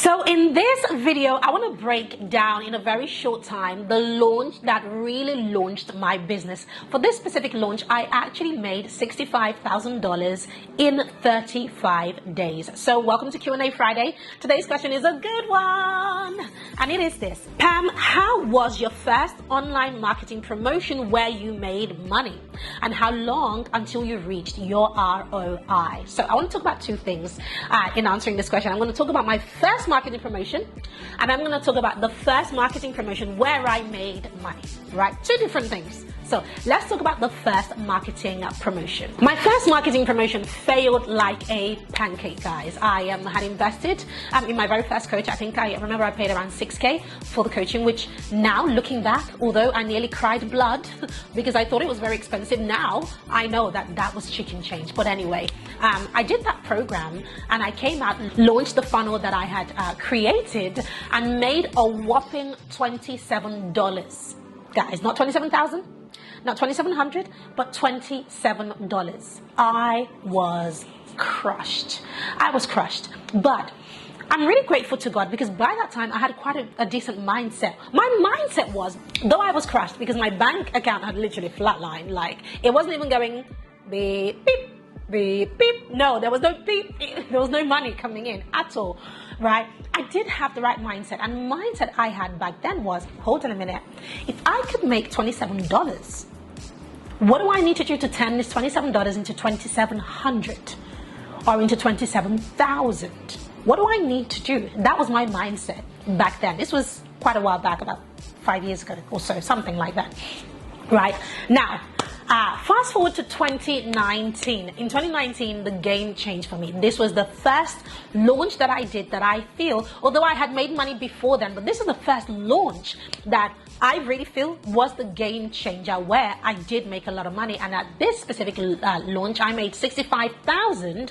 So in this video, I want to break down in a very short time the launch that really launched my business. For this specific launch, I actually made $65,000 in 35 days. So welcome to Q&A Friday. Today's question is a good one. And it is this. Pam, how was your first online marketing promotion where you made money? And how long until you reached your ROI? So I want to talk about two things in answering this question. I'm going to talk about my first marketing promotion, and I'm going to talk about the first marketing promotion where I made money, right? Two different things. So let's talk about the first marketing promotion. My first marketing promotion failed like a pancake, guys. I had invested in my very first coach. I remember I paid around $6,000 for the coaching, which now looking back, although I nearly cried blood because I thought it was very expensive, now I know that that was chicken change. But anyway, I did that program and I came out, launched the funnel that I had created, and made a whopping $27. Guys, not 27,000. Not $2,700, but $27. I was crushed. But I'm really grateful to God because by that time I had quite a decent mindset. My mindset was, though I was crushed because my bank account had literally flatlined, like it wasn't even going beep, beep, beep, beep. No, there was no beep. There was no money coming in at all, right? I did have the right mindset, and mindset I had back then was, hold on a minute, if I could make $27, what do I need to do to turn this $27 into $2,700 or into $27,000? What do I need to do? That was my mindset back then. This was quite a while back, about 5 years ago or so, something like that. Right now, fast forward to 2019. In 2019, the game changed for me. This was the first launch that I did that I feel, although I had made money before then, but this is the first launch that I really feel was the game changer, where I did make a lot of money. And at this specific launch, I made $65,000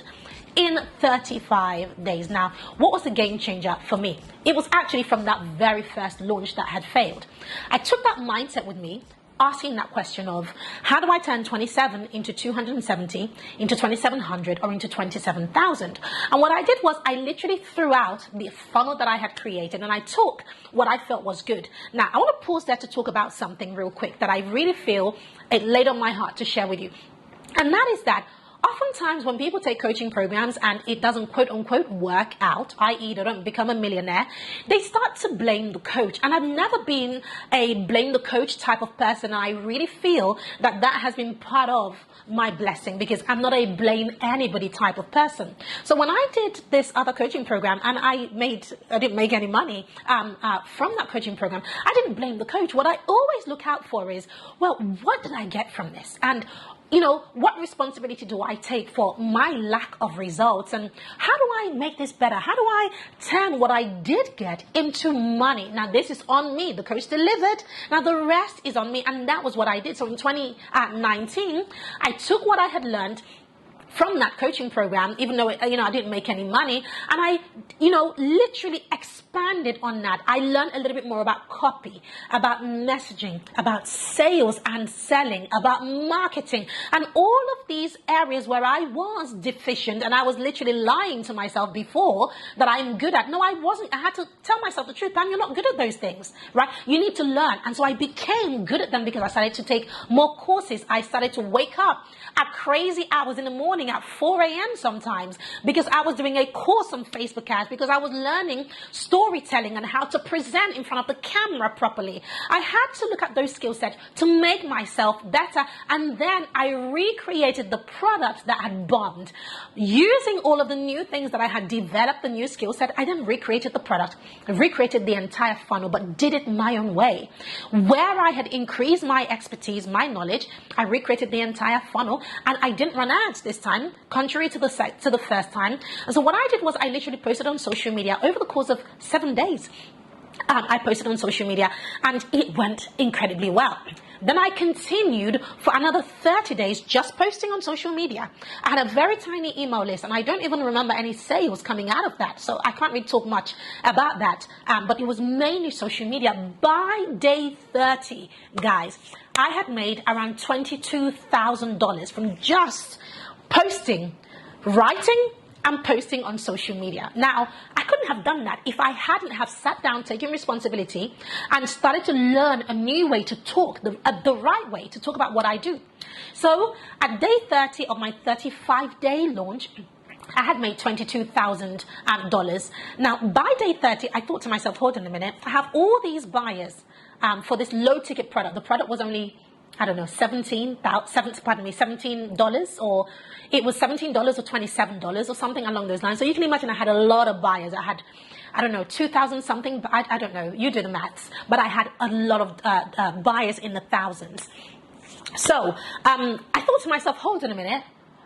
in 35 days. Now, what was the game changer for me? It was actually from that very first launch that had failed. I took that mindset with me, asking that question of, how do I turn 27 into 270, into 2,700, or into 27,000? And what I did was I literally threw out the funnel that I had created and I took what I felt was good. Now, I want to pause there to talk about something real quick that I really feel it laid on my heart to share with you. And that is that oftentimes when people take coaching programs and it doesn't quote unquote work out, i.e. they don't become a millionaire, they start to blame the coach. And I've never been a blame the coach type of person. I really feel that that has been part of my blessing because I'm not a blame anybody type of person. So when I did this other coaching program and I didn't make any money from that coaching program, I didn't blame the coach. What I always look out for is, well, what did I get from this? And what responsibility do I take for my lack of results? And how do I make this better? How do I turn what I did get into money? Now, this is on me. The coach delivered. Now, the rest is on me. And that was what I did. So in 2019, I took what I had learned from that coaching program, even though, I didn't make any money. And I, literally expanded on that. I learned a little bit more about copy, about messaging, about sales and selling, about marketing, and all of these areas where I was deficient and I was literally lying to myself before that I'm good at. No, I wasn't. I had to tell myself the truth. Pam, you're not good at those things, right? You need to learn. And so I became good at them because I started to take more courses. I started to wake up at crazy hours in the morning at 4 a.m. sometimes because I was doing a course on Facebook ads, because I was learning storytelling and how to present in front of the camera properly. I had to look at those skill sets to make myself better, and then I recreated the products that had bombed. Using all of the new things that I had developed, the new skill set, I then recreated the product, recreated the entire funnel, but did it my own way. Where I had increased my expertise, my knowledge, I recreated the entire funnel, and I didn't run ads this time, contrary to the first time. And so what I did was I literally posted on social media over the course of 7 days. I posted on social media and it went incredibly well. Then I continued for another 30 days just posting on social media. I had a very tiny email list and I don't even remember any sales coming out of that. So I can't really talk much about that. But it was mainly social media. By day 30, guys, I had made around $22,000 from just posting, writing, and posting on social media. Now, I couldn't have done that if I hadn't have sat down, taken responsibility, and started to learn a new way to talk, the right way to talk about what I do. So at day 30 of my 35-day launch, I had made $22,000. Now, by day 30, I thought to myself, hold on a minute, I have all these buyers for this low ticket product. The product was only, I don't know, $17, or it was $17 or $27 or something along those lines. So you can imagine I had a lot of buyers. I had, I don't know, 2,000 something, but I don't know, you do the maths. But I had a lot of buyers in the thousands. So I thought to myself, hold on a minute,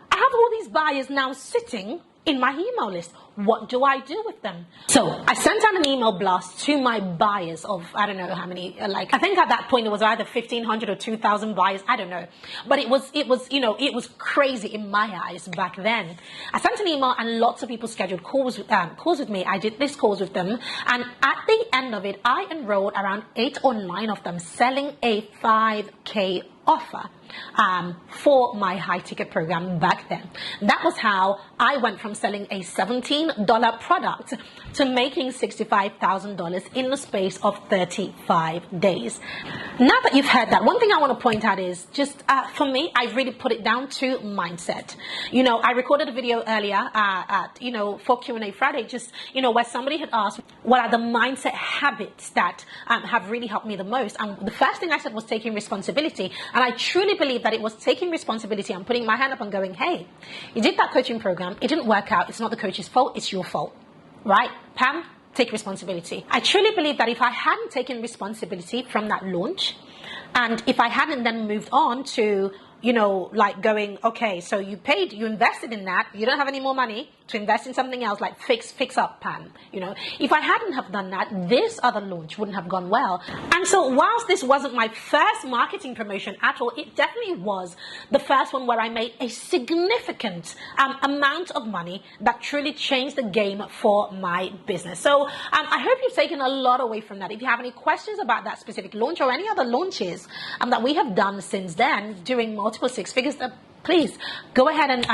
I have all these buyers now sitting in my email list. What do I do with them? So I sent out an email blast to my buyers of, I don't know how many, like, I think at that point it was either 1,500 or 2,000 buyers. I don't know. But it was, you know, it was crazy in my eyes back then. I sent an email and lots of people scheduled calls with me. I did these calls with them. And at the end of it, I enrolled around 8 or 9 of them selling a 5K offer for my high ticket program back then. That was how I went from selling a $17 product to making $65,000 in the space of 35 days. Now that you've heard that, one thing I want to point out is just for me, I really put it down to mindset. You know, I recorded a video earlier for Q&A Friday, just, you know, where somebody had asked what are the mindset habits that have really helped me the most. And the first thing I said was taking responsibility. And I truly believe that it was taking responsibility and putting my hand up and going, hey, you did that coaching program, it didn't work out, it's not the coach's fault, it's your fault, right? Pam, take responsibility. I truly believe that if I hadn't taken responsibility from that launch, and if I hadn't then moved on to, you know, like going, okay, so you paid, you invested in that, you don't have any more money to invest in something else, like fix up, Pam. You know, if I hadn't have done that, this other launch wouldn't have gone well. And so whilst this wasn't my first marketing promotion at all, it definitely was the first one where I made a significant amount of money that truly changed the game for my business. So I hope you've taken a lot away from that. If you have any questions about that specific launch or any other launches that we have done since then, doing multiple 6 figures, please go ahead and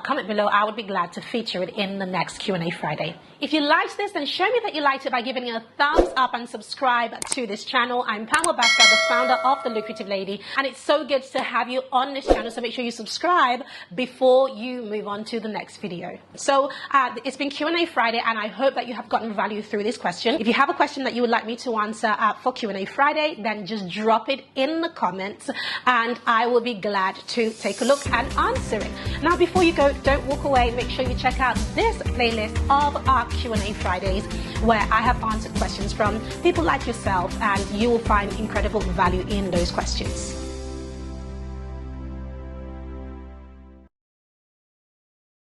comment below. I would be glad to feature it in the next Q&A Friday. If you liked this, then show me that you liked it by giving it a thumbs up and subscribe to this channel. I'm Pamela Basta, the founder of The Lucrative Lady, and it's so good to have you on this channel, so make sure you subscribe before you move on to the next video. So it's been Q&A Friday, and I hope that you have gotten value through this question. If you have a question that you would like me to answer for Q&A Friday, then just drop it in the comments, and I will be glad to take a look and answer it. Now, before you go, don't walk away. Make sure you check out this playlist of our Q&A Fridays, where I have answered questions from people like yourself, and you will find incredible value in those questions.